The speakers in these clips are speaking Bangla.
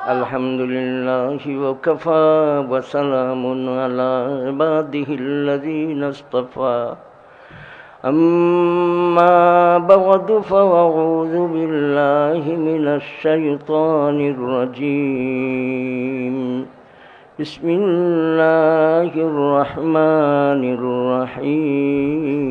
الحمد لله وكفى وسلام على عباده الذين اصطفى أما بعد فأعوذ بالله من الشيطان الرجيم بسم الله الرحمن الرحيم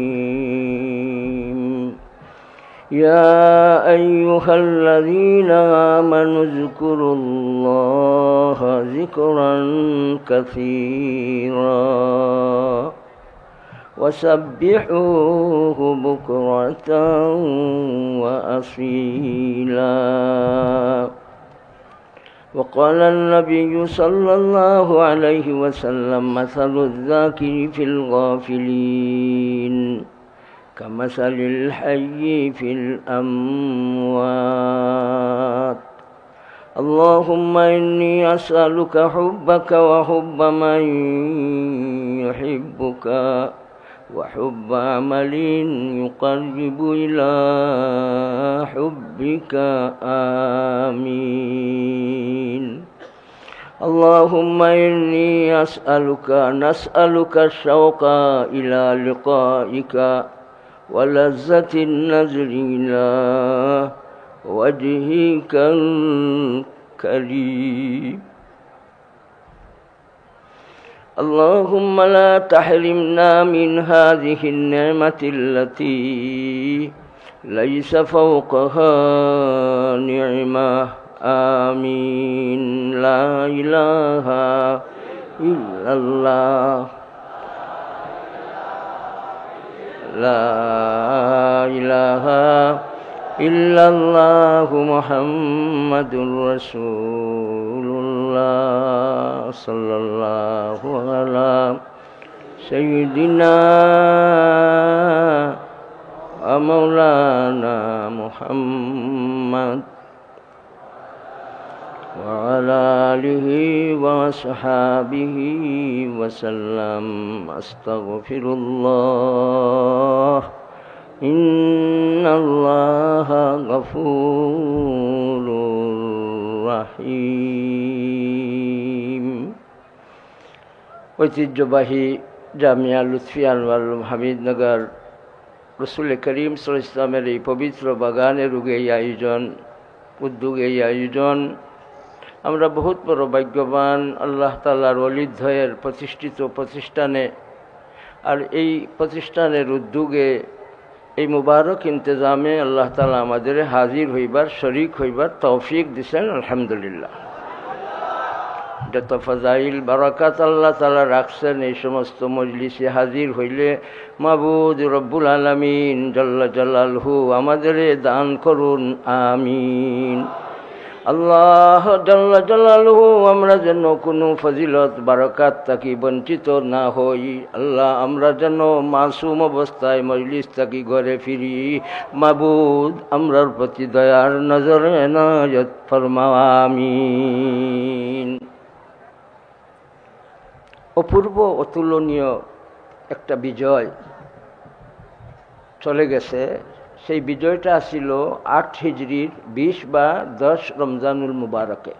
يا أيها الذين آمنوا اذكروا الله ذكرا كثيرا وسبحوه بكرة وأصيلا. وقال النبي صلى الله عليه وسلم مثل الذاكر في الغافلين كمثل الحي في الأموات. اللهم إني أسألك حبك وحب من يحبك وحب عمل يقرب إلى حبك آمين. اللهم إني نسألك الشوق إلى لقائك ولذة النظر إلى وجهك الكريم. اللهم لا تحرمنا من هذه النعمة التي ليس فوقها نعمة. آمين. لا إله إلا الله لا إله إلا الله محمد رسول الله صلى الله على سيدنا ومولانا محمد وعلى آله وصحابه وسلم. أستغفر الله إن الله غفور رحيم. ঐতিহ্যবাহী জামিয়া লুৎফিয়া আনওয়ার হামিদনগর রসুল করিম সাল্লাল্লাহু আলাইহি ওয়াসাল্লামের এই পবিত্র বাগানের উদ্যোগে এই আয়োজন আমরা বহুত বড় ভাগ্যবান। আল্লাহ তাআলার ওলিদ্বয়ের প্রতিষ্ঠিত প্রতিষ্ঠানে আর এই প্রতিষ্ঠানের উদ্যোগে এই মুবারক ইন্তজামে আল্লাহ তাআলা আমাদের হাজির হইবার শরীক হইবার তৌফিক দিয়েছেন। আলহামদুলিল্লাহ। যত ফাজাইল বারাকাত আল্লাহ তাআলা রাখছেন এই সমস্ত মজলিসে হাজির হইলে মাবুদ রব্বুল আলামিন জাল্লা জালালহু আমাদের দান করুন। আমিন। আল্লাহ জাল্লা জালালহু আমরা যেন কোনো ফজিলত বারাকাত থাকি বঞ্চিত না হই। আল্লাহ আমরা যেন মাসুম অবস্থায় মজলিস থাকি ঘরে ফিরি। মাবুদ আমরার প্রতি দয়ার নজর এনায়ত ফরমাও। আমিন। অপূর্ব অতুলনীয় একটা বিজয় চলে গেছে। সেই বিজয়টা ছিল ৮ হিজরির ২০ বা ১০ রমজানুল মুবারকে।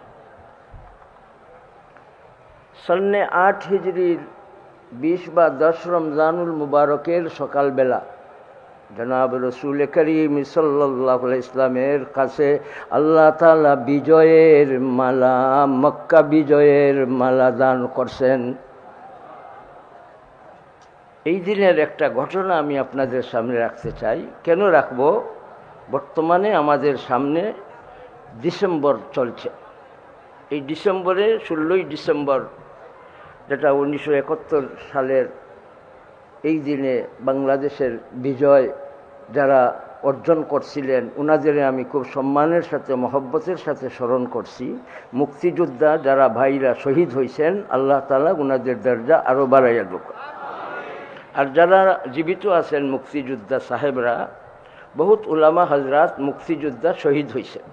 সন্নে ৮ হিজরির ২০ বা ১০ রমজানুল মুবারকের সকালবেলা জনাব রসুল করিম সাল্লাল্লাহু আলাইহি ইসলামের কাছে আল্লাহ তাআলা বিজয়ের মালা, মক্কা বিজয়ের মালা দান করছেন। এই দিনের একটা ঘটনা আমি আপনাদের সামনে রাখতে চাই। কেন রাখব? বর্তমানে আমাদের সামনে ডিসেম্বর চলছে। এই ডিসেম্বরে ১৬ই ডিসেম্বর যেটা ১৯৭১ সালের এই দিনে বাংলাদেশের বিজয় যারা অর্জন করছিলেন ওনাদের আমি খুব সম্মানের সাথে মহব্বতের সাথে স্মরণ করছি। মুক্তিযোদ্ধা যারা ভাইরা শহীদ হয়েছেন আল্লাহ তাআলা ওনাদের দরজা আরও বাড়াইয়া দেন। আর যারা জীবিত আছেন মুক্তিযোদ্ধা সাহেবরা, বহুত উলামা হজরত মুক্তিযোদ্ধা শহীদ হয়েছেন।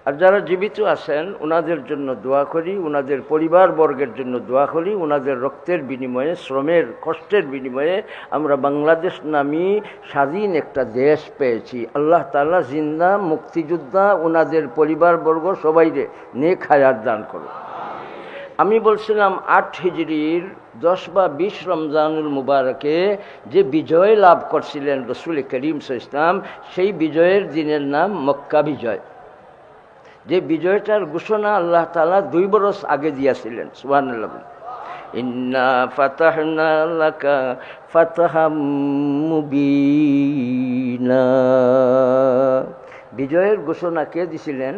আর যারা জীবিত আছেন ওনাদের জন্য দোয়া করি, ওনাদের পরিবারবর্গের জন্য দোয়া করি। ওনাদের রক্তের বিনিময়ে, শ্রমের কষ্টের বিনিময়ে আমরা বাংলাদেশ নামী স্বাধীন একটা দেশ পেয়েছি। আল্লাহ তাআলা জিন্দা মুক্তিযোদ্ধা ওনাদের পরিবারবর্গ সবাইরে নেক হায়াত দান করুন। আমি বলছিলাম 8 হিজরির 10 বা 20 রমজানুল মুবারকে যে বিজয় লাভ করছিলেন রসুল করিম সাল্লাল্লাহু আলাইহি ওয়াসাল্লাম, সেই বিজয়ের দিনের নাম মক্কা বিজয়। যে বিজয়টার ঘোষণা আল্লাহ তাআলা 2 বরস আগে দিয়েছিলেন। সুবহানাল্লাহ। ইন্না ফাতাহনা লাকা ফাতহাম মুবিনা। বিজয়ের ঘোষণা কে দিছিলেন?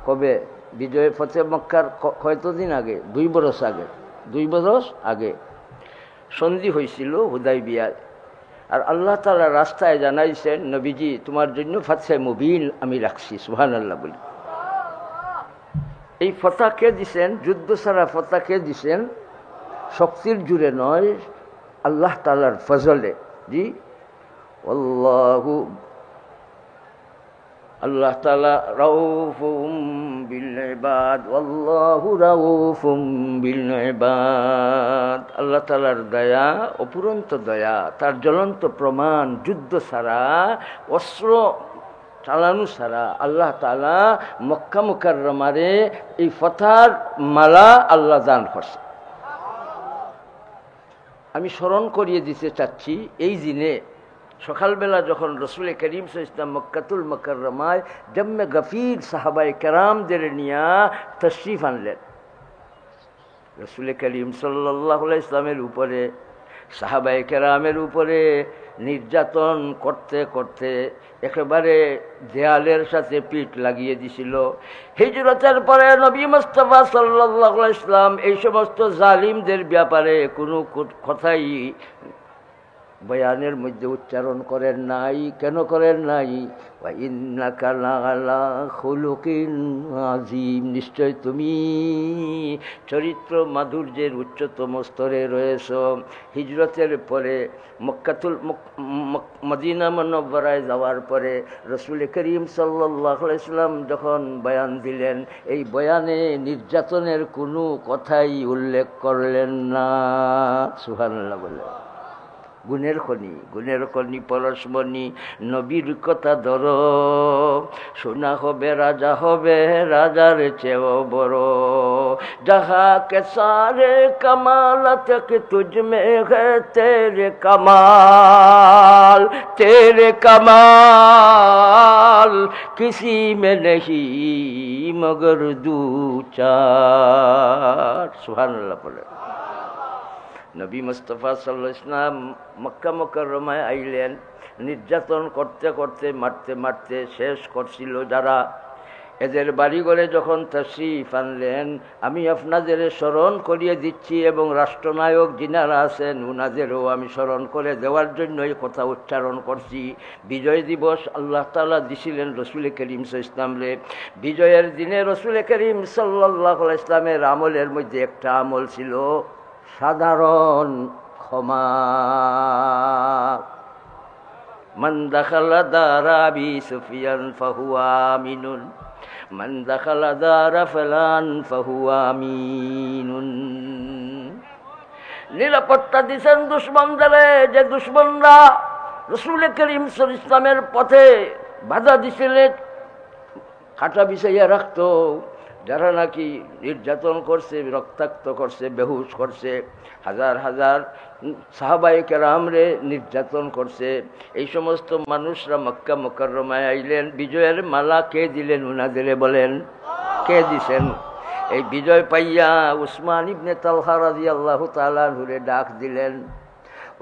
কবে? বিজয় ফতে মক্কার কয়তদিন আগে? 2 বরস আগে। 2 বরস আগে সন্ধি হয়েছিল হুদাইবিয়ায়। আর আল্লাহ তাআলা রাস্তায় জানাইছেন, নবীজি তোমার জন্য ফাতহে মুবিন আমি রাখছি। সুবহানাল্লাহ বলি। এই ফতহ কে দিছেন? যুদ্ধ ছাড়া ফতহ কে দিছেন? শক্তির জুড়ে নয়, আল্লাহ তাআলার ফজলে। জি, আল্লাহু আল্লাহ তাআলা রাউফুম বিল ইবাদ, আল্লাহু রাউফুম বিল ইবাদ। আল্লাহ তাআলার দয়া, অপুরন্ত দয়া, তার জ্বলন্ত প্রমাণ। যুদ্ধ ছাড়া, অস্ত্র চালানো ছাড়া আল্লাহ তাআলা মক্কা মুকাররমারে এই ফতহর মালা আল্লাহ দান করছে। আমি স্মরণ করিয়ে দিতে চাচ্ছি, এই দিনে সকালবেলা যখন রসুল করিম সাল্লাল্লাহু আলাইহি ওয়াসাল্লাম মক্কাতুল মুকাররমায় জম্মে গফির সাহাবায়ে কেরামদের নিয়ে তশরিফ আনলেন, রসুল করিম সাল্লাল্লাহু আলাইহি ওয়াসাল্লামের উপরে, সাহাবায়ে কেরামের উপরে নির্যাতন করতে করতে একেবারে দেয়ালের সাথে পিঠ লাগিয়ে দিছিল। হিজরতের পরে নবী মুস্তাফা সাল্লাল্লাহু আলাইহি ওয়াসাল্লাম এই সমস্ত জালিমদের ব্যাপারে কোনো কথাই বয়ানের মধ্যে উচ্চারণ করেন নাই। কেন করেন নাই? ওয়া ইন্নাকা লাআলা খুলুকিন আযীম, নিশ্চয় তুমি চরিত্র মাধুর্যের উচ্চতম স্তরে রয়েছ। হিজরতের পরে মদিনা মুনাওয়ারায় যাওয়ার পরে রসুল করিম সাল্লাল্লাহু আলাইহি ওয়াসাল্লাম যখন বয়ান দিলেন, এই বয়ানে নির্যাতনের কোনো কথাই উল্লেখ করলেন না। সুবহানাল্লাহ বলে। গুণের খনি পরশমণি নবীর কথা ধরো, শোনা হবে রাজা হবে রাজার চেয়েও বড়। যাহা কে সারে কমালত কে তুঝ মে है तेरे कमाल किसी में नहीं मगर दू चार। सुबहानाल्लाह বলে। নবী মুস্তাফা সাল্লাল্লাহু আলাইহি ওয়াসাল্লাম মক্কা মুকাররমায় আইলেন। নির্যাতন করতে করতে মারতে মারতে শেষ করছিল যারা, এদের বাড়িঘরে যখন তাশরীফ আনলেন, আমি আপনাদের স্মরণ করিয়ে দিচ্ছি এবং রাষ্ট্রনায়ক যিনারা আছেন উনাদেরও আমি স্মরণ করে দেওয়ার জন্য এই কথা উচ্চারণ করছি। বিজয় দিবস আল্লাহ তাআলা দিছিলেন রসুল করিম সাল্লাল্লাহু আলাইহি ওয়াসাল্লামরে। বিজয়ের দিনে রসুল করিম সাল্লাল্লাহু আলাইহি ওয়াসাল্লামের আমলের মধ্যে একটা আমল ছিল সাধারণ ক্ষমা। মান দাখালা দারা আবি সুফিয়ান ফাহুয়া আমিনুন, মান দাখালা দারা ফুলান ফাহুয়া আমিনুন। নিরাপত্তা দিছেন দুশমনদেরে, যে দুশমনরা রসুল করিম সাল্লাল্লাহু আলাইহি ওয়াসাল্লামের পথে বাধা দিছিলেন, কাটা বিছাইয়া রাখত, যারা নাকি নির্যাতন করছে, রক্তাক্ত করছে, বেহুশ করছে, হাজার হাজার সাহাবায়ে কেরামরে নির্যাতন করছে, এই সমস্ত মানুষরা মক্কা মুকাররমায় আইলেন। বিজয়ের মালা কে দিলেন উনাদের? বলেন কে দিছেন? এই বিজয় পাইয়া উসমান ইবনে তালহা রাদিয়াল্লাহু তাআলা আনহুরে ডাক দিলেন।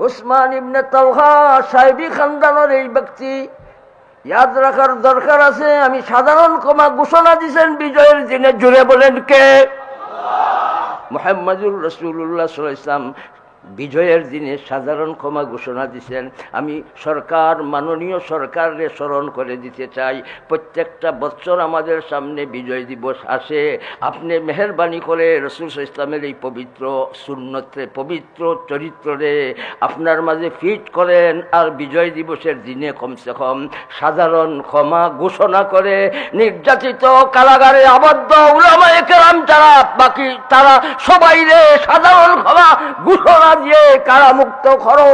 উসমান ইবনে তালহা সাহেবী খানদানের এই ব্যক্তি, ইয়াদ রাখার দরকার আছে। আমি সাধারণ ক্ষমা ঘোষণা দিয়েছেন বিজয়ের দিনে। জুড়ে বলেন কে? মুহাম্মাদুর রাসূলুল্লাহ সাল্লাল্লাহু আলাইহি ওয়াসাল্লাম বিজয়ের দিনে সাধারণ ক্ষমা ঘোষণা দিয়েছেন। আমি সরকার, মাননীয় সরকারকে স্মরণ করে দিতে চাই, প্রত্যেকটা বছর আমাদের সামনে বিজয় দিবস আসে, আপনি মেহেরবানি করে রাসূল সাল্লাল্লাহু আলাইহি ওয়াসাল্লামের এই পবিত্র সুন্নতে, পবিত্র চরিত্রে আপনার মাঝে ফিট করেন, আর বিজয় দিবসের দিনে কমসে কম সাধারণ ক্ষমা ঘোষণা করে নির্যাতিত, কারাগারে আবদ্ধ উলামায়ে কেরাম যারা বাকি, তারা সবাই রে সাধারণ ক্ষমা ঘোষণা দিয়ে কারামুক্ত করো।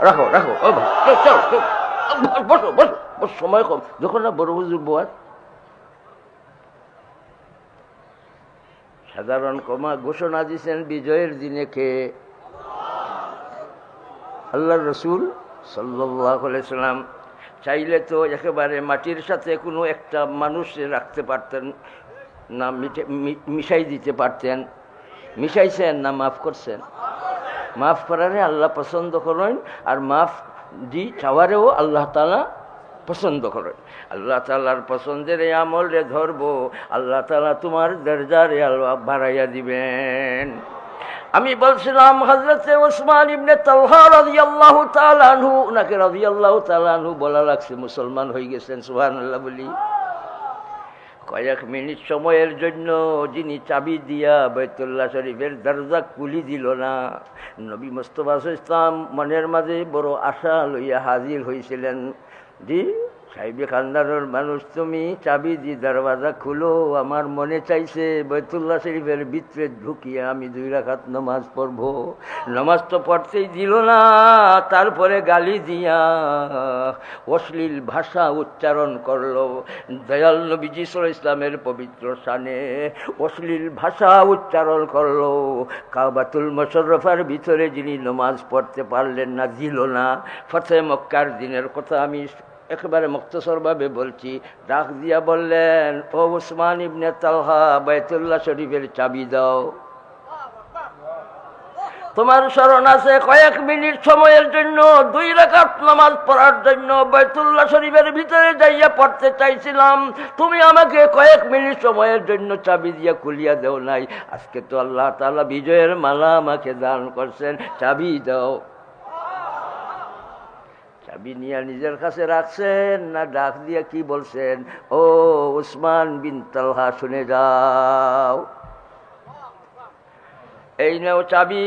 রাখো রাখো, বসো বসো, সময় কম, যখন না বড় হুজুর বয়াত। সাধারণ ক্ষমা ঘোষণা দিয়েছেন বিজয়ের দিনে কে? আল্লাহর রাসূল সাল্লাল্লাহু আলাইহি ওয়াসাল্লাম। চাইলে তো একেবারে মাটির সাথে কোনো একটা মানুষে রাখতে পারতেন না, মিশাই দিতে পারতেন। মিশাইছেন না মাফ করছেন? মাফ করারে আল্লাহ পছন্দ করেন, আর মাফ দি চাওয়ারেও আল্লাহ তাআলা পছন্দ করেন। আল্লাহ তাআলার পছন্দের এই আমল রে ধরবো, আল্লাহ তাআলা তোমার দরজারে আল্লাহ বাড়াইয়া দিবেন। আমি বলছিলাম হযরতে ওসমান ইবনে তালহা রাদিয়াল্লাহু তাআলা আনহু, ওনাকে রাদিয়াল্লাহু তাআলা আনহু বলা লাগছে, মুসলমান হয়ে গেছেন, সুবহানাল্লাহ বলি। কয়েক মিনিট সময়ের জন্য যিনি চাবি দিয়া বাইতুল্লাহ শরীফের দরজা খুলি দিল না, নবী মুস্তাফা সাল্লাল্লাহু আলাইহি ওয়াসাল্লাম মনের মাঝে বড় আশা লইয়া হাজির হয়েছিলেন। জি সাহেবে খানদানের মানুষ, তুমি চাবি দি দরওয়াজা খুলো, আমার মনে চাইছে বাইতুল্লাহ শরীফের ভিতরে ঢুকিয়ে আমি 2 রাকাত নামাজ পড়বো। নামাজ তো পড়তেই দিল না, তারপরে গালি দিয়া অশ্লীল ভাষা উচ্চারণ করলো। দয়াল নবীজি সাল্লাল্লাহু আলাইহি ওয়াসাল্লামের পবিত্র শানে অশ্লীল ভাষা উচ্চারণ করলো। কাবাতুল মুশাররফার ভিতরে যিনি নামাজ পড়তে পারলেন না, দিল না। ফতে মক্কার দিনের কথা আমি একেবারে মুক্তসরভাবে বলছি। ডাক দিয়া বললেন, ও ওসমান ইবনে তালহা, বাইতুল্লাহ শরীফের চাবি দাও। তোমার স্মরণ আছে কয়েক মিনিট সময়ের জন্য 2 রাকাত নামাজ পড়ার জন্য বাইতুল্লাহ শরীফের ভিতরে যাইয়া পড়তে চাইছিলাম, তুমি আমাকে কয়েক মিনিট সময়ের জন্য চাবি দিয়া খুলিয়া দেও নাই। আজকে তো আল্লাহ তাআলা বিজয়ের মালা আমাকে দান করছেন, চাবি দাও। চাবি নিয়ে নিজের কাছে রাখছেন না ডাক দিয়া কি বলছেন, ও ওসমান বিন তালহা শুনে যাও, এই নাও চাবি,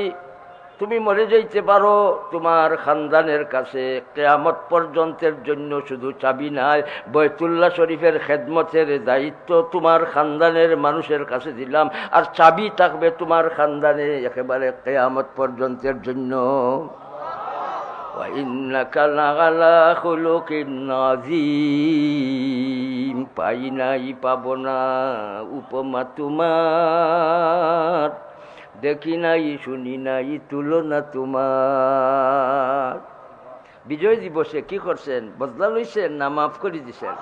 তুমি মরে যাইতে পারো, তোমার খানদানের কাছে কিয়ামত পর্যন্তের জন্য শুধু চাবি নাই, বাইতুল্লাহ শরীফের খেদমতের দায়িত্ব তোমার খানদানের মানুষের কাছে দিলাম, আর চাবি থাকবে তোমার খানদানে একেবারে কিয়ামত পর্যন্তের জন্য। ওয়াইন্নাকা লাআলা খুলুকিন আযীম, পাই নাই পাবো না উপমা তোমার, দেখি নাই শুনি নাই তুলনা তোমার। বিজয় দিবসে কি করছেন? বদলা লইছেন না মাফ করে দিছেন?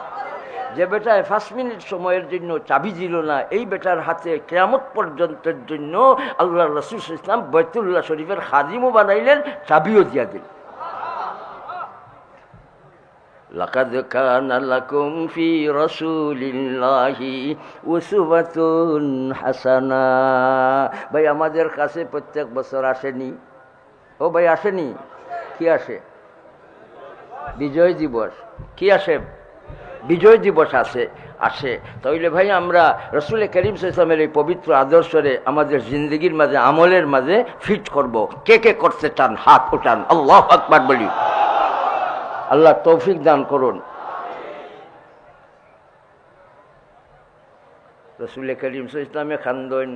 যে বেটায় 5 মিনিট সময়ের জন্য চাবি দিল না, এই বেটার হাতে কিয়ামত পর্যন্তের জন্য আল্লাহর রাসূল সাল্লাল্লাহু আলাইহি ওয়াসাল্লাম বাইতুল্লাহ শরীফের খাদিমও বানাইলেন, চাবিও দিয়া দিলেন। লাকাদ কানা লাকুম ফি রাসূলিল্লাহি উসওয়াতুন হাসানা। ভাই আমাদের কাছে প্রত্যেক বছর আসেনি? ও ভাই আসেনি? কি আসে? বিজয় দিবস। কি আসে? বিজয় দিবস আসে। তাইলে ভাই আমরা রাসূল করিম সাল্লাল্লাহু আলাইহি ওয়াসাল্লামের এই পবিত্র আদর্শরে আমাদের জিন্দগির মাঝে, আমলের মাঝে ফিট করব। কে কে করতে চান হাত উঠান, আল্লাহু আকবার বলি। আল্লাহ তৌফিক দান করুন। রাসূল করিম সাল্লাল্লাহু আলাইহি ওয়াসাল্লামে খান্দন,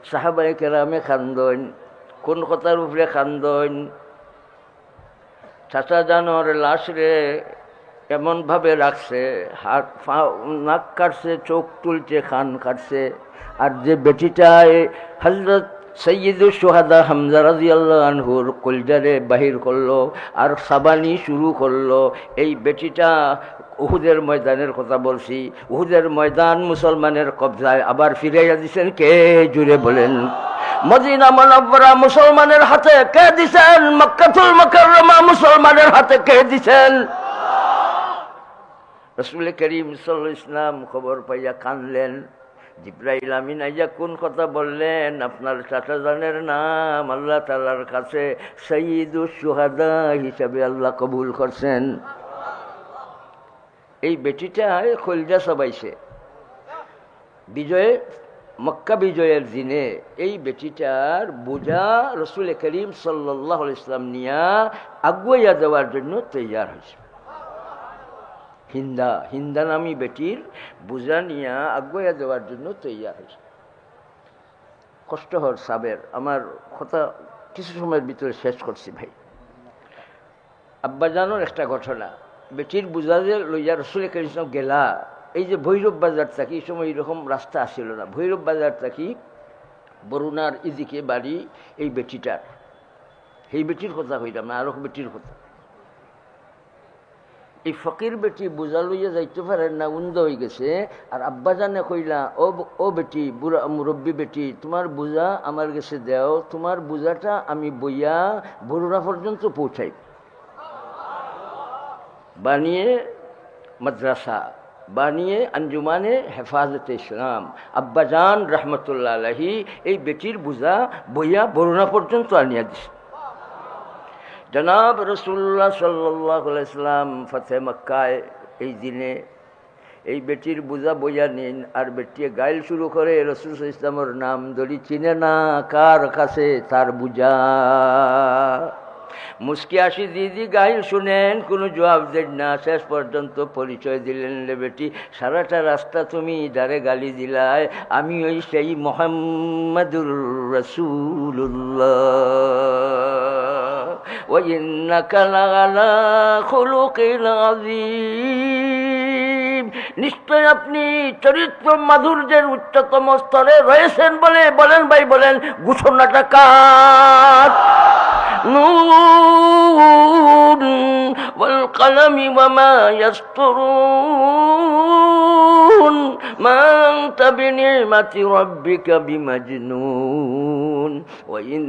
সাহাবায়ে কেরামে খান্দন, কোন কথার উপরে খান্দন? চাচা জানোর লাশ রে এমনভাবে রাখছে, হাত নাক কাটছে, চোখ তুলছে, কান কাটছে। আর যে বেটিটায় হযরত সৈয়দুল শুহাদা হামজা রাদিয়াল্লাহু আনহুর কলজারে বাহির করলো আর সাবানি শুরু করলো, এই বেটিটা উহুদের ময়দানের কথা বলছি। উহুদের ময়দান মুসলমানের কবজায় আবার ফিরাইয়া দিছেন কে? জুড়ে বলেন। মদিনা মুনাওয়ারা মুসলমানের হাতে কে দিছেন? মক্কাতুল মুকাররমা মুসলমানের হাতে কে দিছেন? রাসূল করিম সাল্লাল্লাহু আলাইহি ওয়াসাল্লাম খবর পাইয়া কানলেন, জিবরাইল আমিন আইয়া কোন কথা বললেন? আপনার চাচাজানের নাম আল্লাহ তাআলার কাছে সাইয়্যিদুশ শুহাদা হিসাবে আল্লাহ কবুল করছেন। এই বেটিটা কলজা সবাইছে বিজয়ে, মক্কা বিজয়ের দিনে এই বেটিটার বোঝা রসুল করিম সাল্লাল্লাহু আলাইহি ওয়াসাল্লাম নিয়া আগুয়াইয়া দেওয়ার জন্য তৈয়ার হয়েছে। হিন্দা নামী বেটির বোঝা নিয়া আগুয়াইয়া দেওয়ার জন্য তৈয়ার হয়েছে। কষ্ট হর সাবের, আমার কথা কিছু সময়ের ভিতরে শেষ করছি ভাই। আব্বাজানোর একটা ঘটনা, বেটির বোঝা যে লইয়া রসুল করিম সাল্লাল্লাহু গেলা, এই যে ভৈরব বাজার থাকি, এই সময় এরকম রাস্তা আসছিল না, ভৈরব বাজার থাকি বরুণার এদিকে বাড়ি এই বেটিটার। এই বেটির কথা কইলাম না, আরো বেটির কথা। এই ফকির বেটি বোঝা লইয়া যাইতে পারেন না, উন্দ হয়ে গেছে। আর আব্বাজানে কইলা, ও বেটি, বুড়া মুরব্বী বেটি, তোমার বোঝা আমার কাছে দেও, তোমার বোঝাটা আমি বইয়া বরুণা পর্যন্ত পৌঁছাই। বানিয়ে মাদ্রাসা, বানিয়ে আঞ্জুমানে হেফাজতে ইসলাম। আব্বাজান রহমতুল্লাহ আলাইহি এই বেটির বোঝা বইয়া বরুণা পর্যন্ত আনিয়া দিছে। জনাব রাসূলুল্লাহ সাল্লাল্লাহু আলাইহি ওয়াসাল্লাম ফাতে মক্কায় এই দিনে এই বেটির বোঝা বইয়া নিন, আর বেটি গাইল শুরু করে রাসূল সাল্লাল্লাহু আলাইহি ওয়াসাল্লামের নাম ধরি, চিনে না কার কাছে তার বোঝা। মুস্কি আসি দিদি গাইল শুনেন, কোনো জবাব দেন না। শেষ পর্যন্ত পরিচয় দিলেন, রে বেটি, সারাটা রাস্তা তুমি যারে গালি দিলায়, আমি ওই সেই মুহাম্মাদুর রাসূলুল্লাহ ওয়া ইন্নাকা লাআলা খুলুকিন আযীম। নিশ্চয় আপনি চরিত্র মাধুর্যের উচ্চতম স্তরে রয়েছেন বলে বলেন ভাই, বলেন ঘোষণাটা কার? نون والقلم وما يسطرون ما أنت بنعمة ربك بمجنون وإن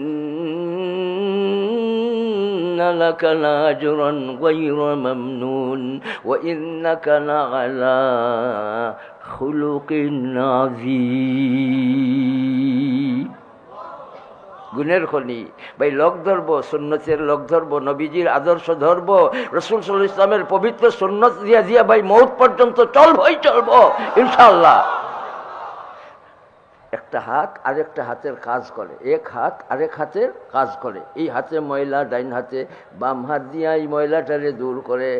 لك لأجرا غير ممنون وإنك لعلى خلق عظيم। গুণের খনি ভাই, লোক ধরবো, সুন্নতের লোক ধরবো, নবীজির আদর্শ ধরবো, রাসূল সাল্লাল্লাহু আলাইহি ওয়াসাল্লামের পবিত্র সুন্নত দিয়া দিয়া ভাই মৌত পর্যন্ত চলবই চলবো ইনশাআল্লাহ। একটা হাত আরেকটা হাতের কাজ করে, এক হাত আরেক হাতের কাজ করে। এই হাতে ময়লা ডাইন হাতে, বাম হাত দিয়া এই ময়লাটারে দূর করে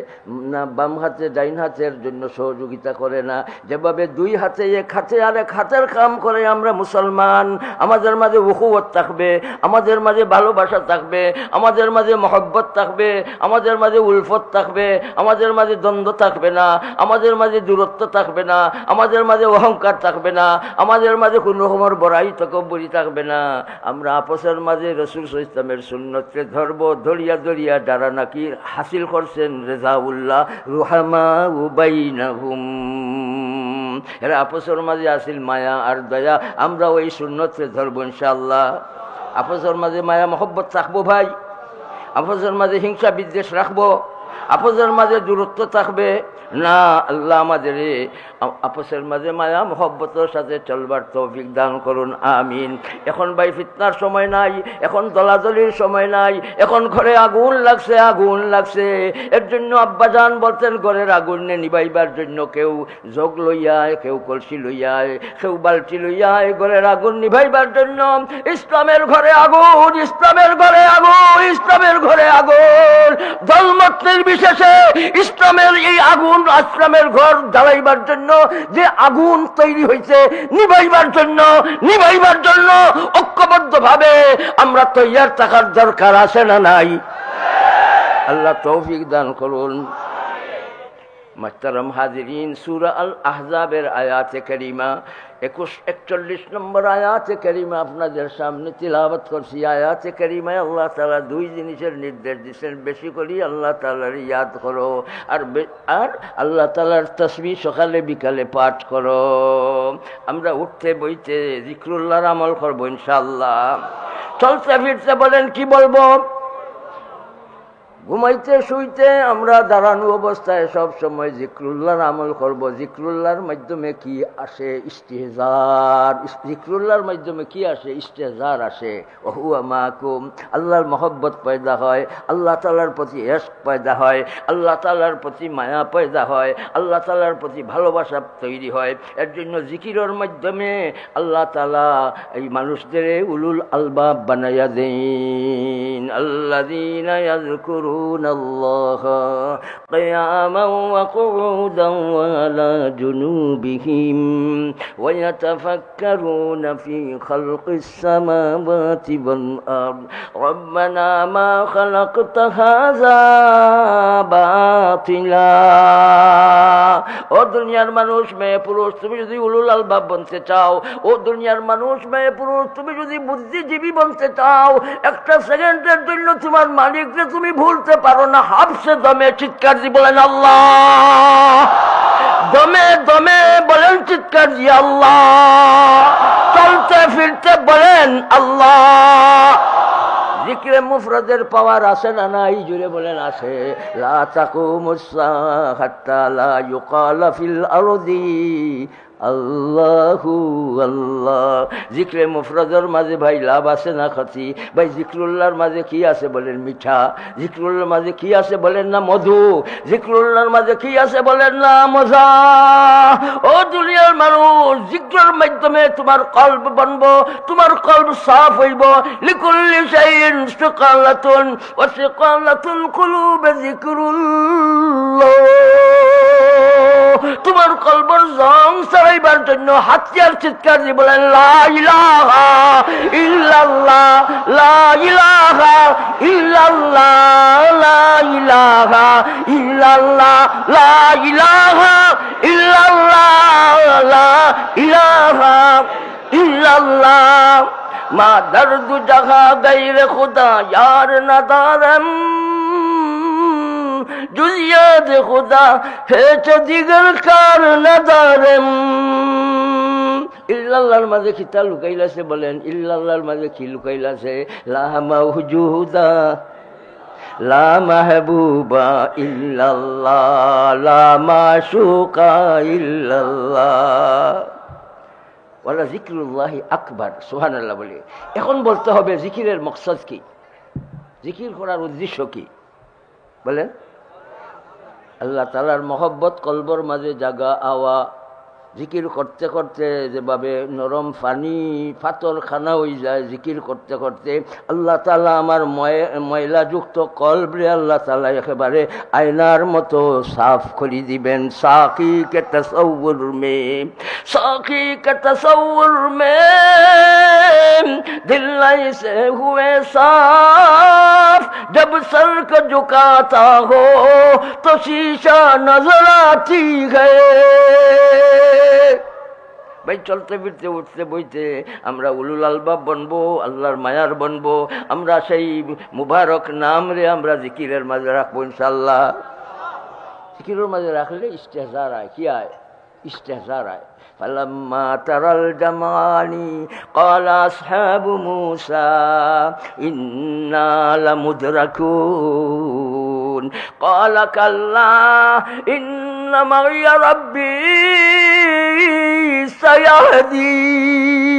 না, বাম হাতে ডাইন হাতের জন্য সহযোগিতা করে না। যেভাবে দুই হাতে এক হাতে আরেক হাতের কাম করে আমরা মুসলমান, আমাদের মাঝে উখুওয়াত থাকবে, আমাদের মাঝে ভালোবাসা থাকবে, আমাদের মাঝে মহব্বত থাকবে, আমাদের মাঝে উলফত থাকবে, আমাদের মাঝে দ্বন্দ্ব থাকবে না, আমাদের মাঝে দূরত্ব থাকবে না, আমাদের মাঝে অহংকার থাকবে না, আমাদের মাঝে রকমের বড়াই তকব্বরি থাকবে না। আমরা আপসের মাঝে রাসূল সাল্লাল্লাহু আলাইহি ওয়াসাল্লামের সুন্নতকে ধরব, ধরিয়া ধরিয়া যারা নাকি হাসিল করছেন রেজাউল্লাহ রুহামা বাইনাহুম, এরা আপসের মাঝে আসিল মায়া আর দয়া। আমরা ওই সুন্নতকে ধরব ইনশাআল্লাহ। আপসের মাঝে মায়া মহব্বত রাখবো ভাই, আপসের মাঝে হিংসা বিদ্বেষ রাখবো, আপসের মাঝে দূরত্ব থাকবে না। আল্লাহ আমাদের আপসের মাঝে মায়া মহব্বতের সাথে চলবার তৌফিক দান করুন, আমিন। এখন ভাই ফিতনার সময় নাই, এখন দলাদলির সময় নাই, এখন ঘরে আগুন লাগছে, আগুন লাগছে। এর জন্য আব্বাজান বলতেন ঘরের আগুন নিবাইবার জন্য কেউ জগ লইয়ায়, কেউ কলসি লইয়ায়, কেউ বালতি লইয়ায়, ঘরের আগুন নিভাইবার জন্য। ইসলামের ঘরে আগুন, ইসলামের ঘরে আগুন, ইসলামের ঘরে আগুন, ধর্মত নির্বিশেষে ইসলামের এই আগুন, ইসলামের ঘর জ্বালাইবার জন্য যে আগুন তৈরি হয়েছে, নিভাইবার জন্য, নিভাইবার জন্য ঐক্যবদ্ধ ভাবে আমরা তৈয়ার থাকার দরকার আছে না নাই? আল্লাহ তৌফিক দান করুন। মুহতারাম হাজিরিন, সূরা আল আহজাবের আয়াতে কারিমা 41 নম্বর আয়াতে কারিমা আপনাদের সামনে তিলাওয়াত করছি। আয়াতে কারিমায় আল্লাহ তাআলা দুই জিনিসের নির্দেশ দিয়েছেন, বেশি করে আল্লাহ তাআলার ইয়াদ করো, আর আল্লাহ তাআলার তাসবিহ সকালে বিকালে পাঠ করো। আমরা উঠতে বইতে জিকরুল্লাহর আমল করবো ইনশাআল্লাহ। চলতে ফিরতে বলেন কি বলবো? ঘুমাইতে শুইতে আমরা দাঁড়ানো অবস্থায় সব সময় জিক্রুল্লাহর আমল করব। জিক্রুল্লাহর মাধ্যমে কি আসে? ইস্তেহজার। জিক্রুল্লাহর মাধ্যমে কি আসে? ইস্তেহজার আসে। ওহুয়া মাকুম, আল্লাহর মহব্বত পয়দা হয়, আল্লাহ তাআলার প্রতি ইশক পয়দা হয়, আল্লাহ তাআলার প্রতি মায়া পয়দা হয়, আল্লাহ তাআলার প্রতি ভালোবাসা তৈরি হয়। এর জন্য জিকিরের মাধ্যমে আল্লাহ তাআলা এই মানুষদের উলুল আলবাব বানাইয়া দেন। আল্লাযীনা ইয়াযকুরুনা الله قياما وقعودا وعلى جنوبهم ويتفكرون في خلق السماوات والأرض ربنا ما خلقت هذا باطلا। ও দুনিয়ার মানুষ মেয়ে পুরুষ, তুমি যদি উলুল আলবাব বনতে চাও, ও দুনিয়ার মানুষ মেয়ে পুরুষ, তুমি যদি বুদ্ধিজীবী বনতে চাও, একটা সেকেন্ডের জন্য তোমার মালিককে তুমি ভুলতে পারো না। হাফসে দমে চিৎকার দিয়ে বলেন আল্লাহ, দমে দমে বলেন চিৎকার দিয়ে আল্লাহ, চলতে ফিরতে বলেন আল্লাহ। জিকিরে মুফরাদের পাওয়ার আছে না নাই? জুড়ে বলেন আছে। লা তাকুমুস সাআ হাত্তা লা ইউকালা ফিল আরদি আল্লাহু আল্লাহ। জিক্রে মুফরাদের মাঝে ভাই লাভ আছে না ক্ষতি? ভাই জিক্রুল্লাহর মাঝে কি আছে বলেন? মিঠা। জিক্রুল্লাহর মাঝে কি আছে বলেন না? মধু। জিক্রুল্লাহর মাঝে কি আছে বলেন না? মজা। ও দুনিয়ার মানুষ, জিক্রের মাধ্যমে তোমার কলব বনবো, তোমার কলব সাফ হইব। লিকুল্লি শাইইন সিকালাতুন ওয়া সিকালাতুল কুলুবি যিকরুল্লাহ। তোমার কলবর জং সারাইবার জন্য হাতিয়ার চিৎকার দিয়ে বলেন লা ইলাহা ইল্লাল্লাহ, লা ইলাহা ইল্লাল্লাহ, লা ইলাহা ইল্লাল্লাহ, লা ইলাহা ইল্লাল্লাহ, লা ইলাহা ইল্লাল্লাহ। মা দর্দ জাগা গায়রে খুদা यार नदारम जुजियाद खुदा है दिगर कार नदारम। ইল্লাল্লাহর মাঝে খিতা লুকাইলাছে বলেন? ইল্লাল্লাহর মাঝে কি লুকাইলাছে? লা মাওজুদা লা মাহবুবা ইল্লাল্লাহ, লা মাশুকা ইল্লাল্লাহ, ওয়ালা জিক্রুল্লাহি আকবার। সুবহানাল্লাহ বলে। এখন বলতে হবে জিকিরের মকসদ কি, জিকির করার উদ্দেশ্য কি বলেন? আল্লাহ তাআলার মহব্বত কলবর মাঝে জাগা আওয়া। জিকির করতে করতে যেভাবে নরম পানি পাথর খানা হয়ে যায়, জিকির করতে করতে আল্লাহ তাআলা আমার ময়লাযুক্ত কলবরে আল্লাহ তাআলা একেবারে আয়নার মতো সাফ করে দিবেন। সাকি কে তসव्वुर में, साकी के तसव्वुर में दिल ऐसे हुए साफ, जब सर को झुकाता हो तो शीशा नजर आती है। ভাই চলতে ফিরতে উঠতে বইতে আমরা উলুল আলবাব বনবো, আল্লাহর মায়ার বনবো। আমরা সেই মুবারক নাম রে আমরা জিকিরের মাঝে রাখবো ইনশাআল্লাহ। জিকিরের মাঝে রাখলে ইস্তেহজার আয়। কি আয়? ইস্তেহজার আয়। فلما ترى الجمعان قال أصحاب موسى إنا لمدركون قال كلا إن معي ربي سيهدين।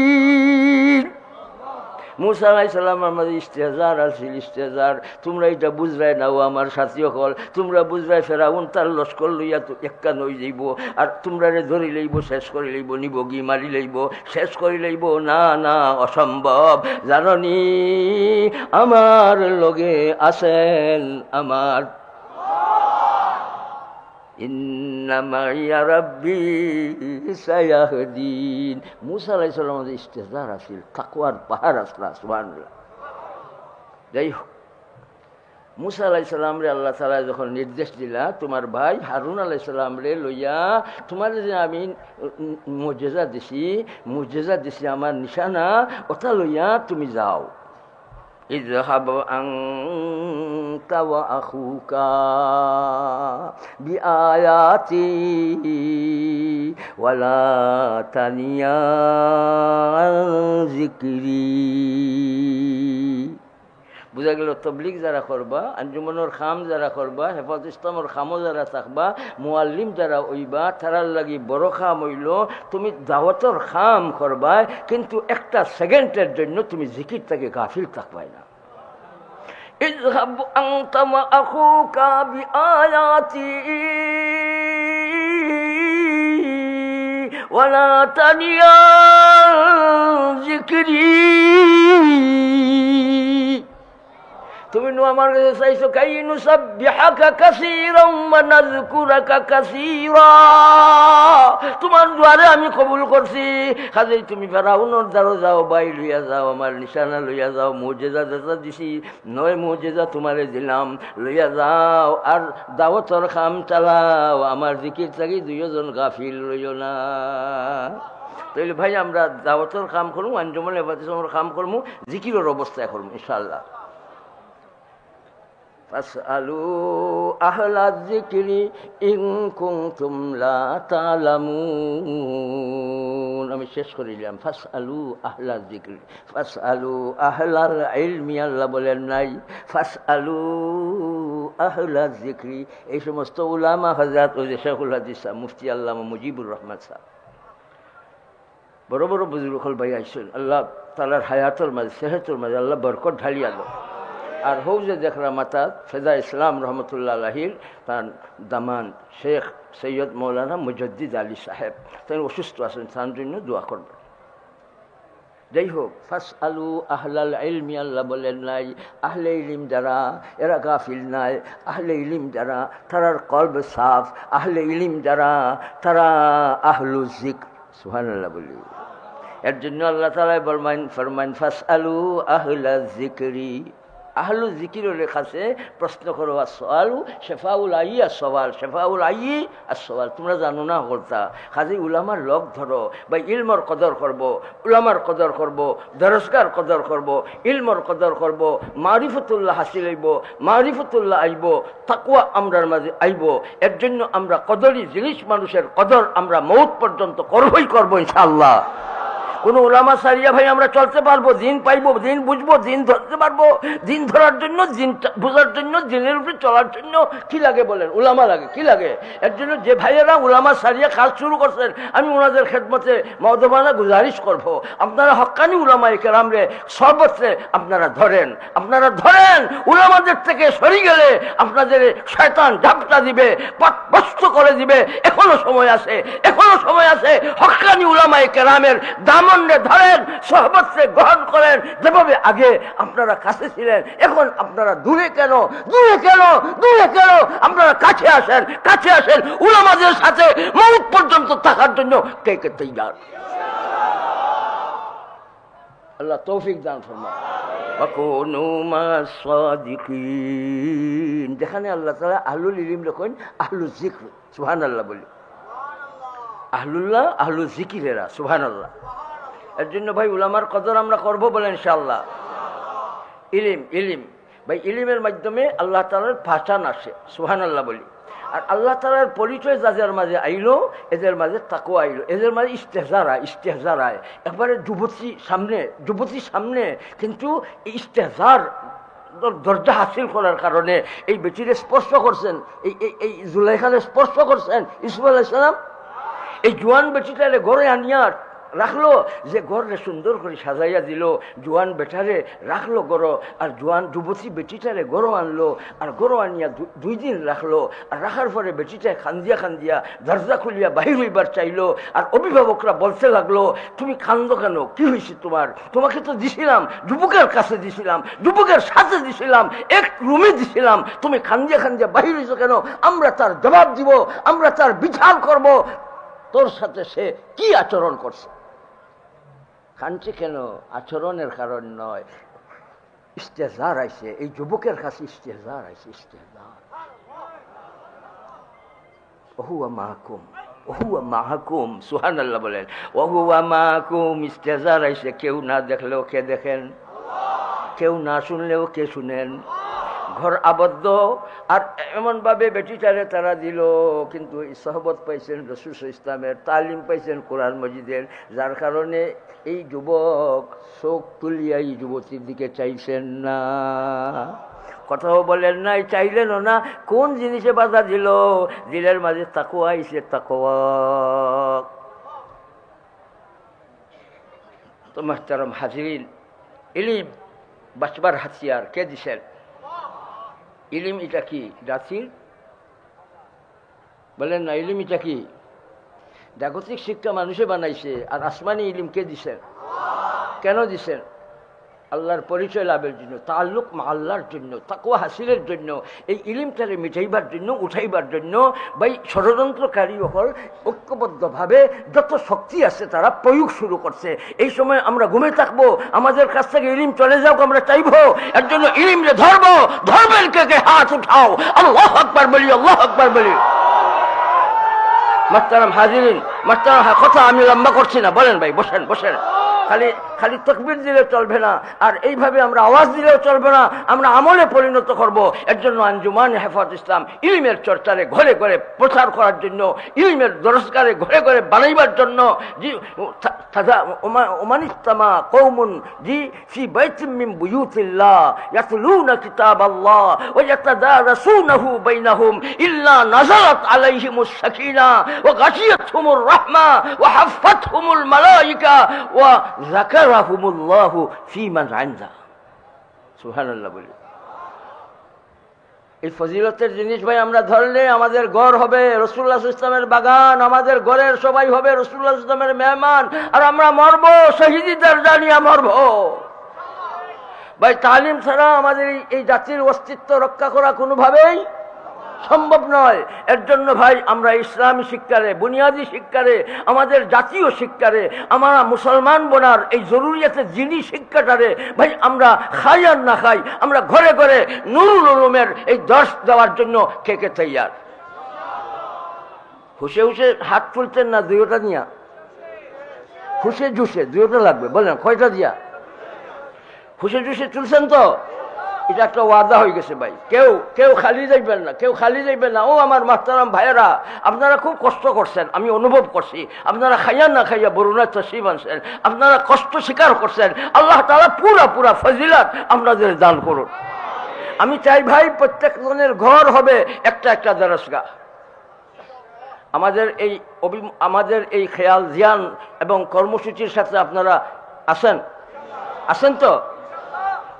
মুসা আলাইহিস সালামের মাঝে ইস্তেহজার আছিল। ইস্তেহজার তোমরা এটা বুঝরাই নাও আমার সাথী হল, তোমরা বুঝরাই ফেরাউন তার লস্কর লইয়া তো এক্কা নই যাইব, আর তোমরা রে ধরি লইব, শেষ করে লইব, নিব গি মারি লইব, শেষ করে লইব। না না, অসম্ভব। জাননি আমার লগে আছেন আমার ইন্না মাইয়া রাব্বি সায়াহদিন। মুসা আলাইহিস সালামের ইস্তেহজার আছিল, তাকওয়ার পাহাড় আসলা। সুবহানাল্লাহ। যাই হোক, মুসা আলাইহিস সালাম রে আল্লাহ তাআলা যখন নির্দেশ দিলা তোমার ভাই হারুন আলাইহিস সালাম রে লইয়া, তোমার যে আমি মুজিজা দিছি আমার নিশানা, ওটা লইয়া তুমি যাও। اذهب أنت وأخوك بآياتي ولا تنيا عن ذكري। বুঝা গেল তবলিগ যারা করবা, আঞ্জুমানোর খাম যারা করবা, হেফাজত ইসলামর খামও যারা থাকবা, মুআল্লিম যারা হইবা, তারার লাগি বড় খাম হইল তুমি দাওয়াতর খাম করবা, কিন্তু একটা সেকেন্ডের জন্য তুমি জিকির থেকে গাফিল থাকবাই না। ইযহাব আনতা ওয়া আখুকা বিআয়াতি ওয়ালা তানিয়া যিকরি। তুমি আমার কাছে চাইছো কাই নুসাব্বিহাকা কাসীরাম ওয়া নাযকুরাকা কাসীরা, তোমার দুয়ারে আমি কবুল করছি, কাজেই তুমি ফেরাউনের দ্বারও যাও, বাই লইয়া যাও, আমার নিশানা লইয়া যাও, মুজিজা যেটা দিছি 9 মুজিজা তোমারে দিলাম, লইয়া যাও আর দাওয়াতর কাম চালাও, আমার জিকির থাকি দুইজন গাফিল লইও না। তাইলে ভাই আমরা দাওয়াতর কাম করবো, আঞ্জুমান হেফাজত ইসলামের কাম করবো, জিকিরের অবস্থায় করবো ইনশাআল্লাহ। ফাসআলু আহলা যিকরি ইন কুনতুম লা তা'লামুন। আমি শেষ করে দিলাম, ফাসআলু আহলা যিকরি, ফাসআলু আহলাল ইলমি, আল্লাহ বলেন নাই ফাসআলু আহলা যিকরি। এই সমস্ত উলামা হযরত ওই শেখুল হাদিস মুফতি আল্লামা মুজিবুর রহমান সাহেব, বড় বড় বুজুর্গ হল ভাই আইসেন, আল্লাহ তাআলার হায়াতের মাঝে সেহতের মাঝে আল্লাহ বরকত ঢালিয়া দাও। আর হৌ যে দেখরা মাতা ফেদা ইসলাম রহমতুল্লাহ আলাহির তার দামান শেখ সৈয়দ মৌলানা মুজদ্দিদ আলী সাহেব, তাই অসুস্থ আছেন, তার জন্য দোয়া করবেন। যাই হোক, ফাসআলু আহলাল ইলমি, আল্লাহ বলেন নাই আহলে ইলম যারা এরা গাফিল নাই, আহলে ইলম যারা তারার কলব সাফ, আহলে ইলম যারা তারা আহলু যিকর। সুবহানাল্লাহ বলি। এর জন্য আল্লাহ তাআলা ফরমান ফাসআলু আহলা যিকরি, আহলু জিকিরের লেখাছে প্রশ্ন করো আর সওয়ালু শেফাউল আই আর সওয়াল, শেফাউল আই আর সওয়াল। তোমরা জানো না হলতা, কাজে উলামার লগ ধরো, বা ইলমর কদর করব, উলামার কদর করব, দরসগার কদর করব, ইলমর কদর করব, মারিফতুল্লাহ হাসিল হইব, মারিফতুল্লাহ আইব, তাকওয়া আমরার মাঝে আইব। এর জন্য আমরা কদরি জিনিস মানুষের কদর আমরা মৌত পর্যন্ত করবই করবো ইনশাআল্লাহ। কোন উলামা সারিয়া ভাই আমরা চলতে পারবো, দিন পাইবো, দিন বুঝবো, দিন ধরতে পারবো। দিন ধরার জন্য, দিন বোঝার জন্য, দিনের উপরে চলার জন্য কি লাগে বলেন? উলামা লাগে। কি লাগে? এর জন্য যে ভাইয়েরা উলামা সারিয়া কাজ শুরু করছেন, আমি ওনাদের খেদমতে মওদবানা গুজারিশ করব, আপনারা হক্কানি উলামায়ে কেরামরে সর্বত্রে আপনারা ধরেন, আপনারা ধরেন। উলামাদের থেকে সরে গেলে আপনাদের শয়তান ঝাপটা দিবে, পথভ্রষ্ট করে দিবে। এখনো সময় আছে, এখনো সময় আছে। হক্কানি উলামায়ে কেরামের দাম ধরেন, সহবতে গ্রহণ করেন। যেভাবে আগে আপনারা কাছে ছিলেন, এখন আপনারা দূরে কেন? দূরে কেন? দূরে কেন? আপনারা কাছে আসেন, কাছে আসেন। উলামাদের সাথে মওত পর্যন্ত থাকার জন্য কে কে তৈয়ার? আল্লাহ তৌফিক দান ফরমায়। ওয়াকুনু মা'আস সাদিকিন, যেখানে আল্লাহ তাআলা আহলুল ইলম লেখেন আহলু যিকর। সুবহানাল্লাহ বলি। আহলুল্লাহ আহলু যিকিরেরা। সুবহানাল্লাহ। এর জন্য ভাই উলামার কদর আমরা করবো বলে ইনশাআল্লাহ। ইলিম, ইলিম ভাই, ইলিমের মাধ্যমে আল্লাহ তাআলার পাহচান আসে। সুবহানাল্লাহ বলি। আর আল্লাহ তাআলার পরিচয় যাদের মাঝে আইলো, এদের মাঝে তাকওয়া আইলো, এদের মাঝে ইস্তেহজার আয়। একবারে যুবতী সামনে কিন্তু ইস্তেহজার দরজা হাসিল করার কারণে এই বেটিরে স্পর্শ করছেন, এই জুলাইখারে স্পর্শ করছেন ইউসুফ আলাইহিস সালাম। এই জোয়ান বেটিটারে ঘরে আনিয়া রাখলো, যে ঘরে সুন্দর করে সাজাইয়া দিল, জোয়ান বেটারে রাখলো গড়, আর জোয়ান যুবতী বেটিটারে গড়ো আনলো, আর গড়ো আনিয়া 2 দিন রাখলো। আর রাখার পরে বেটিটায় খান্দিয়া দরজা খুলিয়া বাহির হইবার চাইলো। আর অভিভাবকরা বলতে লাগলো, তুমি কান্দো কেন? কি হয়েছে তোমার? তোমাকে তো দিছিলাম, যুবকের কাছে দিছিলাম, যুবকের সাথে দিছিলাম, এক রুমে দিছিলাম, তুমি খান্দিয়া বাহির হয়েছো কেন? আমরা তার জবাব দিব, আমরা তার বিচার করব, তোর সাথে সে কি আচরণ করছে। কাঁদছে কেন? আচরণের কারণ নয়, ইস্তেহজার আইছে। এই যুবকের কাছে ইস্তেহজার আইছে, ইস্তেহজার। ওহুয়া মাহকুম, ওহুয়া মাহকুম। সুবহানাল্লাহ বলেন। ওহুয়া মাহকুম, ইস্তেহজার আইছে। কেউ না দেখলেও কে দেখেন? কেউ না শুনলেও কে শুনেন? ঘর আবদ্ধ, আর এমনভাবে বেটিটারে তারা দিল, কিন্তু সহবত পাইছেন রাসূল ইসলামের, তালিম পাইছেন কোরআন মজিদের, যার কারণে এই যুবক চোখ তুলিয়া এই যুবতীর দিকে চাইছেন না, কথাও বলেন নাই, চাইলেনও না। কোন জিনিসে বাধা দিল? দিলের মাঝে তাকওয়া আইছে, তাকওয়া। তো মুহতারাম হাজিরিন, ইলম বাঁচবার হাতিয়ার কে দিছেন? ইলম এটা কি জাতির? বলেন না, ইলম এটা কি? জাগতিক শিক্ষা মানুষে বানাইছে, আর আসমানি ইলম কে দিছেন? কেন দিছেন? আল্লাহর পরিচয় লাভের জন্য, তাল্লুক মা আল্লাহর জন্য, তাকওয়া হাসিলের জন্য, এই ইলমটারে মিটাইবার জন্য, উঠাইবার জন্য। ভাই ষড়যন্ত্রকারী হল ঐক্যবদ্ধভাবে যত শক্তি আছে তারা প্রয়োগ শুরু করছে। এই সময় আমরা ঘুমে থাকবো, আমাদের কাছ থেকে ইলম চলে যাও আমরা চাইবো, এর জন্য ইলমরে ধরবো। ধরবেন কে কে? হাত উঠাও, আল্লাহু আকবার বলি, আল্লাহু আকবার বলি। মুহতারাম হাজিরিন, মুহতারাম, কথা আমি লম্বা করছি না, বলেন ভাই, বসেন বসেন। খালি খালি তাকবীর দিলে চলবে না, আর এইভাবে আমরা আওয়াজ দিলেও চলবে না, আমরা আমলে পরিণত করব। এর জন্য আঞ্জুমান হেফাজত ইসলাম ইলমের চর্চারে ঘরে ঘরে প্রচার করার জন্য, ইলমের দরসগারে ঘরে ঘরে বানাইবার জন্য, জি ওমানিস্তামা কওমুন জি ফি বাইতিম মিন বুয়ুতিল্লাহ ইয়াতলুনা কিতাবাল্লাহ ওয়া ইয়াতাদারাসুনাহু বাইনাহুম ইল্লা নাযালাত আলাইহিমুস সাকিনাহ ওয়া গাশিয়াতহুমুর রাহমা ওয়া হাফফাতহুমুল মালায়েকা ওয়া যাকারাহুমুল্লাহু ফি মান ইনদা। সুবহানাল্লাহ বলি। এই ফজিলতের জিনিস ভাই আমরা ধরলে আমাদের ঘর হবে রাসূলুল্লাহ সাল্লাল্লাহু আলাইহি ওয়াসাল্লামের বাগান, আমাদের ঘরের সবাই হবে রাসূলুল্লাহ সাল্লাল্লাহু আলাইহি ওয়াসাল্লামের মেহমান, আর আমরা মরব শহীদদের জানিয়া মরব। ভাই তালিম ছাড়া আমাদের এই জাতির অস্তিত্ব রক্ষা করা কোনোভাবেই সম্ভব নয়। এর জন্য ভাই আমরা ইসলামী শিক্ষারে, বুনিয়াদী শিক্ষারে, আমাদের জাতীয় শিক্ষারে, আমরা মুসলমান বোনার এই জরুরিয়াতের জিনিস শিক্ষাটারে ভাই আমরা খাই আর না খাই, আমরা ঘরে ঘরে নুরুল উলুমের এই দর্শ দেওয়ার জন্য কে কে তৈয়ার? হুশে হুশে হাত তুলছেন না? দুইটা নিয়া হুশে জুসে দুইটা লাগবে, বলেন কয়টা দিয়া? হুশে জুসে তুলছেন তো? এটা একটা ওয়াদা হয়ে গেছে ভাই, কেউ কেউ খালি যাইবেন না, কেউ খালি যাইবেন না। ও আমার মাহতারাম ভাইয়েরা, আপনারা খুব কষ্ট করছেন, আমি অনুভব করছি। আপনারা খাইয়া না খাইয়া বরুণা তসিব আনছেন, আপনারা কষ্ট স্বীকার করছেন। আল্লাহ তাআলা পুরা পুরা ফজিলত আপনাদের দান করুন। আমি চাই ভাই প্রত্যেক জনের ঘর হবে একটা একটা দরসগাহ। আমাদের এই খেয়াল ধ্যান এবং কর্মসূচির সাথে আপনারা আসেন তো?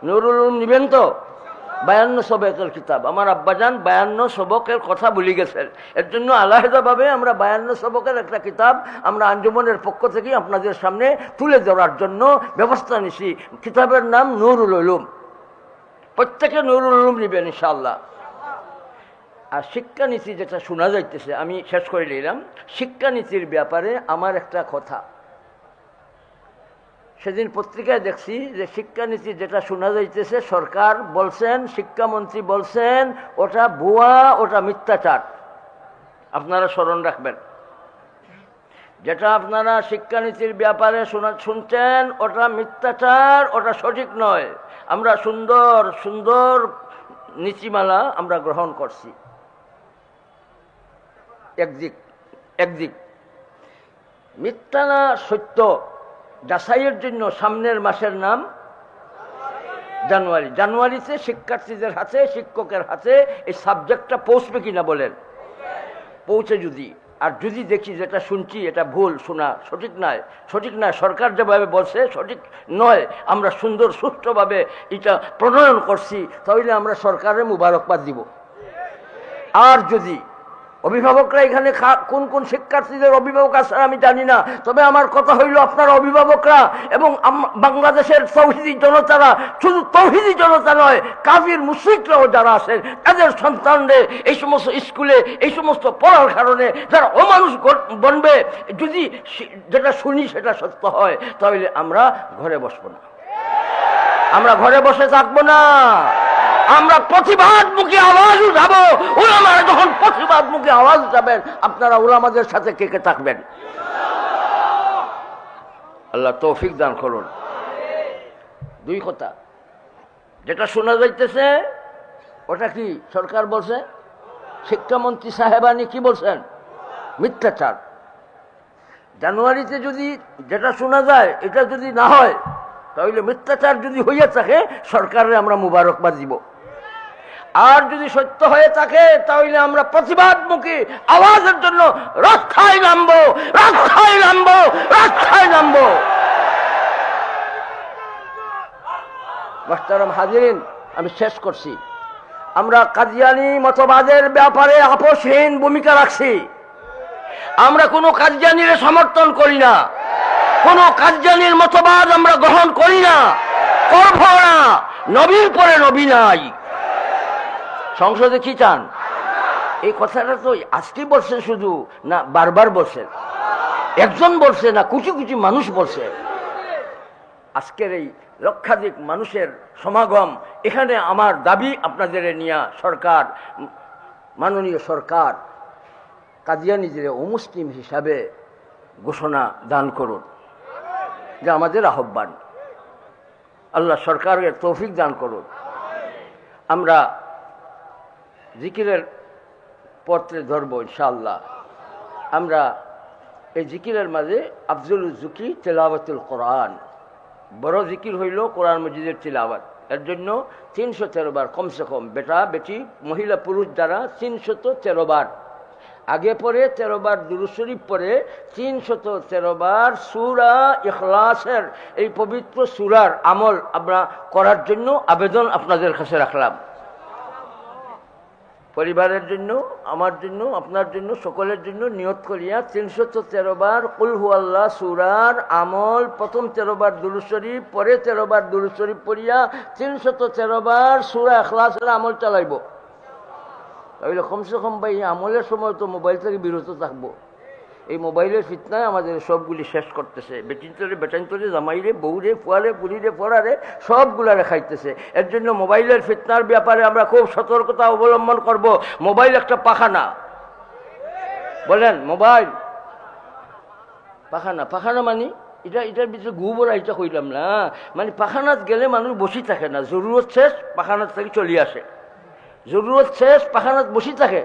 নুরুল উলুম নিবেন তো? 52 সবকের কিতাব, আমার আব্বাজান 52 সবকের কথা ভুলে গেছেন। এর জন্য আলাদাভাবে আমরা 52 সবকের একটা কিতাব আমরা আঞ্জুমানের পক্ষ থেকে আপনাদের সামনে তুলে ধরার জন্য ব্যবস্থা নিছি। কিতাবের নাম নুরুল উলুম। প্রত্যেকে নুরুল উলুম নিবেন ইনশাআল্লাহ। আর শিক্ষানীতি যেটা শোনা যাইতেছে, আমি শেষ করে নিলাম। শিক্ষানীতির ব্যাপারে আমার একটা কথা, সেদিন পত্রিকায় দেখছি যে শিক্ষানীতি যেটা শোনা যাইতেছে, সরকার বলছেন, শিক্ষামন্ত্রী বলছেন ওটা ভুয়া, ওটা মিথ্যাচার। আপনারা স্মরণ রাখবেন, যেটা আপনারা শিক্ষানীতির ব্যাপারে শুনছেন ওটা মিথ্যাচার, ওটা সঠিক নয়। আমরা সুন্দর সুন্দর নীতিমালা আমরা গ্রহণ করছি। একদিক মিথ্যা না সত্য যাচাইয়ের জন্য সামনের মাসের নাম জানুয়ারি। জানুয়ারিতে শিক্ষার্থীদের হাতে, শিক্ষকের হাতে এই সাবজেক্টটা পৌঁছবে কিনা বলেন? পৌঁছে যদি দেখি যেটা শুনছি এটা ভুল শোনা, সঠিক নয়, সরকার যেভাবে বলছে সঠিক নয়, আমরা সুন্দর সুষ্ঠুভাবে এটা প্রণয়ন করছি, তাহলে আমরা সরকারের মুবারকবাদ দিব। আর যদি অভিভাবকরা এখানে কোন কোন শিক্ষার্থীদের অভিভাবক আছে আমি জানি না, তবে আমার কথা হইল আপনারা অভিভাবকরা এবং বাংলাদেশের তৌহিদি জনতারা, শুধু তৌহিদি জনতা নয়, কাফির মুশরিকরাও যারা আছেন, তাদের সন্তানদের এই সমস্ত স্কুলে এই সমস্ত পড়ার কারণে যারা অমানুষ বনবে, যদি যেটা শুনি সেটা সত্য হয়, তাহলে আমরা ঘরে বসবো না, আমরা ঘরে বসে থাকবো না, আমরা প্রতিবাদমুখী আওয়াজ উঠাবো। উলামারা যখন প্রতিবাদমুখী আওয়াজ উঠাবেন, আপনারা উলামাদের সাথে কে কে থাকবেন? আল্লাহ তৌফিক দান করুন। দুই কথা, যেটা শোনা যাইতেছে ওটা কি সরকার বলছে? শিক্ষামন্ত্রী সাহেবানি কি বলছেন? মিথ্যাচার। জানুয়ারিতে যদি যেটা শোনা যায় এটা যদি না হয়, তাহলে মিথ্যাচার যদি হইয়া থাকে সরকারে আমরা মুবারকবাদ দিব। আর যদি সত্য হয়ে থাকে তাহলে আমরা প্রতিবাদমুখী আওয়াজের জন্য রাস্তায় নামবো, রাস্তায় নামবো, রাস্তায় নামবো। মুহতারাম হাজিরিন, আমি শেষ করছি। আমরা কাদিয়ানী মতবাদের ব্যাপারে আপোষহীন ভূমিকা রাখছি। আমরা কোনো কাদিয়ানীর সমর্থন করি না, কোনো কাদিয়ানীর মতবাদ আমরা গ্রহণ করি না, করব না। নবীর পরে নবী নাই। সংসদে কি চান? এই কথাটা তো আজকে বলছে শুধু না, বারবার বলছে। একজন বলছে না, কোটি কোটি মানুষ বলছে। আজকের এই লক্ষাধিক মানুষের সমাগম, এখানে আমার দাবি আপনাদের নিয়ে সরকার, মাননীয় সরকার কাদিয়ানীদের অমুসলিম হিসাবে ঘোষণা দান করুন, যে আমাদের আহ্বান। আল্লাহ সরকারের তৌফিক দান করুন। আমরা জিকিরের পত্রে ধরব ইনশাআল্লাহ। আমরা এই জিকিরের মাঝে আফজল জুকি তেলাওয়াতুল কোরআন, বড় জিকির হইল কোরআন মজিদের তিলাওয়াত। এর জন্য 313 বার কমসে কম, বেটা বেটি মহিলা পুরুষ যারা 313 বার আগে পরে 13 বার দুরূদ শরীফ পরে 313 বার সূরা ইখলাসের এই পবিত্র সূরার আমল আমরা করার জন্য আবেদন আপনাদের কাছে রাখলাম। পরিবারের জন্য, আমার জন্য, আপনার জন্য, সকলের জন্য নিয়ত করিয়া 313 বার কুল হুয়াল্লাহ সূরার আমল, প্রথম 13 বার দুরূদ শরীফ, পরে 13 বার দুরূদ শরীফ পড়িয়া 313 বার সূরা ইখলাসের আমল চালাইব। তাহলে কমসে কম ভাই আমলের সময় তো মোবাইল থেকে বিরত থাকবো। এই মোবাইলের ফিতনায় আমাদের সবগুলি শেষ করতেছে। বেটিনতরে বেটাইনতরে, জামাইরে বউরে, ফুয়ারে পুরীরে পড়ারে সবগুলারে খাইতেছে। এর জন্য মোবাইলের ফিতনার ব্যাপারে আমরা খুব সতর্কতা অবলম্বন করব। মোবাইল একটা পাখানা, বলেন মোবাইল পাখানা। পাখানা মানে এটার ভিতরে গোবর আইটা কইলাম না, মানে পাখানাত গেলে মানুষ বসি থাকে না, জরুরত শেষ পাখানাত থেকে চলে আসে। জরুরত শেষ পাখানাত বসি থাকে,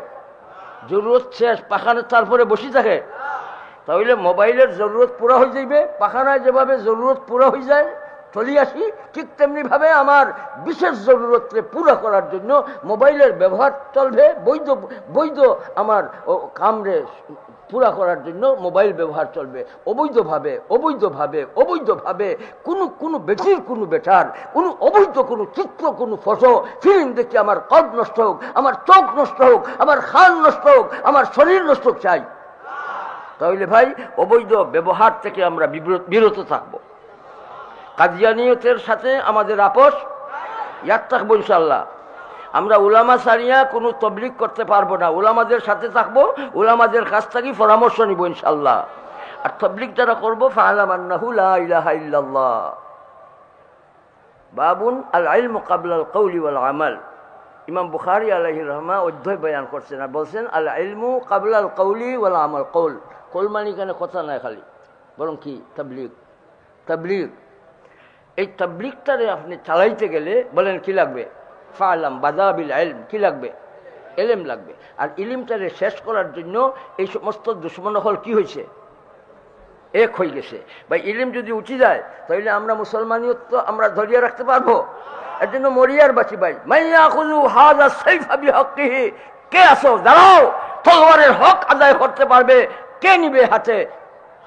জরুরত শেষ পাখানাত তারপরে বসি থাকে। তাহলে মোবাইলের জরুরত পুরা হয়ে যাইবে, পাখানায় যেভাবে জরুরত পুরা হয়ে যায় চলে আসি, ঠিক তেমনি ভাবে আমার বিশেষ জরুরতকে পুরা করার জন্য মোবাইলের ব্যবহার চলবে। বৈধ বৈধ আমার কামরে পুরা করার জন্য মোবাইল ব্যবহার চলবে। অবৈধভাবে অবৈধভাবে অবৈধভাবে কোনো বেটির কোনো বেটার কোনো অবৈধ কোনো চিত্র, কোনো ফটো ফিল্ম দেখে আমার কল্প নষ্ট হোক, আমার চোখ নষ্ট হোক, আমার খান নষ্ট হোক, আমার শরীর নষ্ট হোক চাই। তাহলে ভাই অবৈধ ব্যবহার থেকে আমরা বিরত থাকবো। কাদিয়ানিয়তের সাথে আমাদের আপোষ ইয়াদ থাকবো ইনশাল্লাহ। আমরা উলামা সারিয়া কোনো তবলিগ করতে পারবো না, উলামাদের সাথে থাকবো, উলামাদের কাছ থেকে পরামর্শ নিব ইনশাল্লাহ। আর তবলিগ যারা করবো ফাআলাম আন্নাহু লা ইলাহা ইল্লাল্লাহ। বাবুন আল ইলমু ক্বাবলা আল কওলি ওয়াল আমাল। ইমাম বুখারী আলাইহির রহমা অধ্যায় বয়ান করছেন আর বলছেন আল ইলমু ক্বাবলা আল কওলি ওয়াল আমাল। কৌল মানে এখানে কথা নাই খালি, বরং কি তাবলীগ। তাবলীগ, এই তাবলীগটারে আপনি চালাইতে গেলে বলেন কি লাগবে? ফাআলাম বাদাবিল ইলম, কি লাগবে? ইলম লাগবে। আর ইলমটারে শেষ করার জন্য এই সমস্ত দুশমন হল কি হয়েছে? এক হয়ে গেছে। ভাই ইলম যদি উঠে যায় তাহলে আমরা মুসলমানিয়ত তো আমরা ধরিয়ে রাখতে পারবো? এর জন্য মরিয়ার বাঁচি ভাই। মাইয়া খুযু হাযা সাইফা বিহাক্কিহি, কে আসো দাঁড়াও, তলোয়ারের হক আদায় করতে পারবে, কে নিবে হাতে?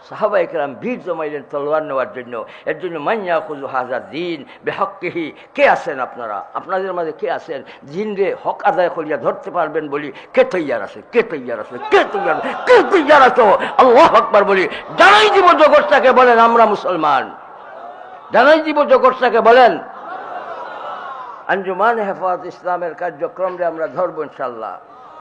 সাহাবায়ে কেরাম ভিড় জমাইলেন তলোয়ার নেওয়ার জন্য। এর জন্য মাইয়া খুযু হাযা দ্বীন বিহাক্কিহি, কে আছেন আপনারা? আপনাদের মাঝে কে আছেন জিন রে হক আদায় করিয়া ধরতে পারবেন বলি? কে তৈয়ার আছে? কে তৈয়ার আছে? কে তৈয়ার? কে তৈয়ার আছো? আল্লাহু আকবার বলি জানাই দিব জগৎটাকে, বলেন আমরা মুসলমান। জানাই দিব জগৎটাকে, বলেন। আঞ্জুমান হেফাজত ইসলামের কার্যক্রমে আমরা ধরবো ইনশাআল্লাহ।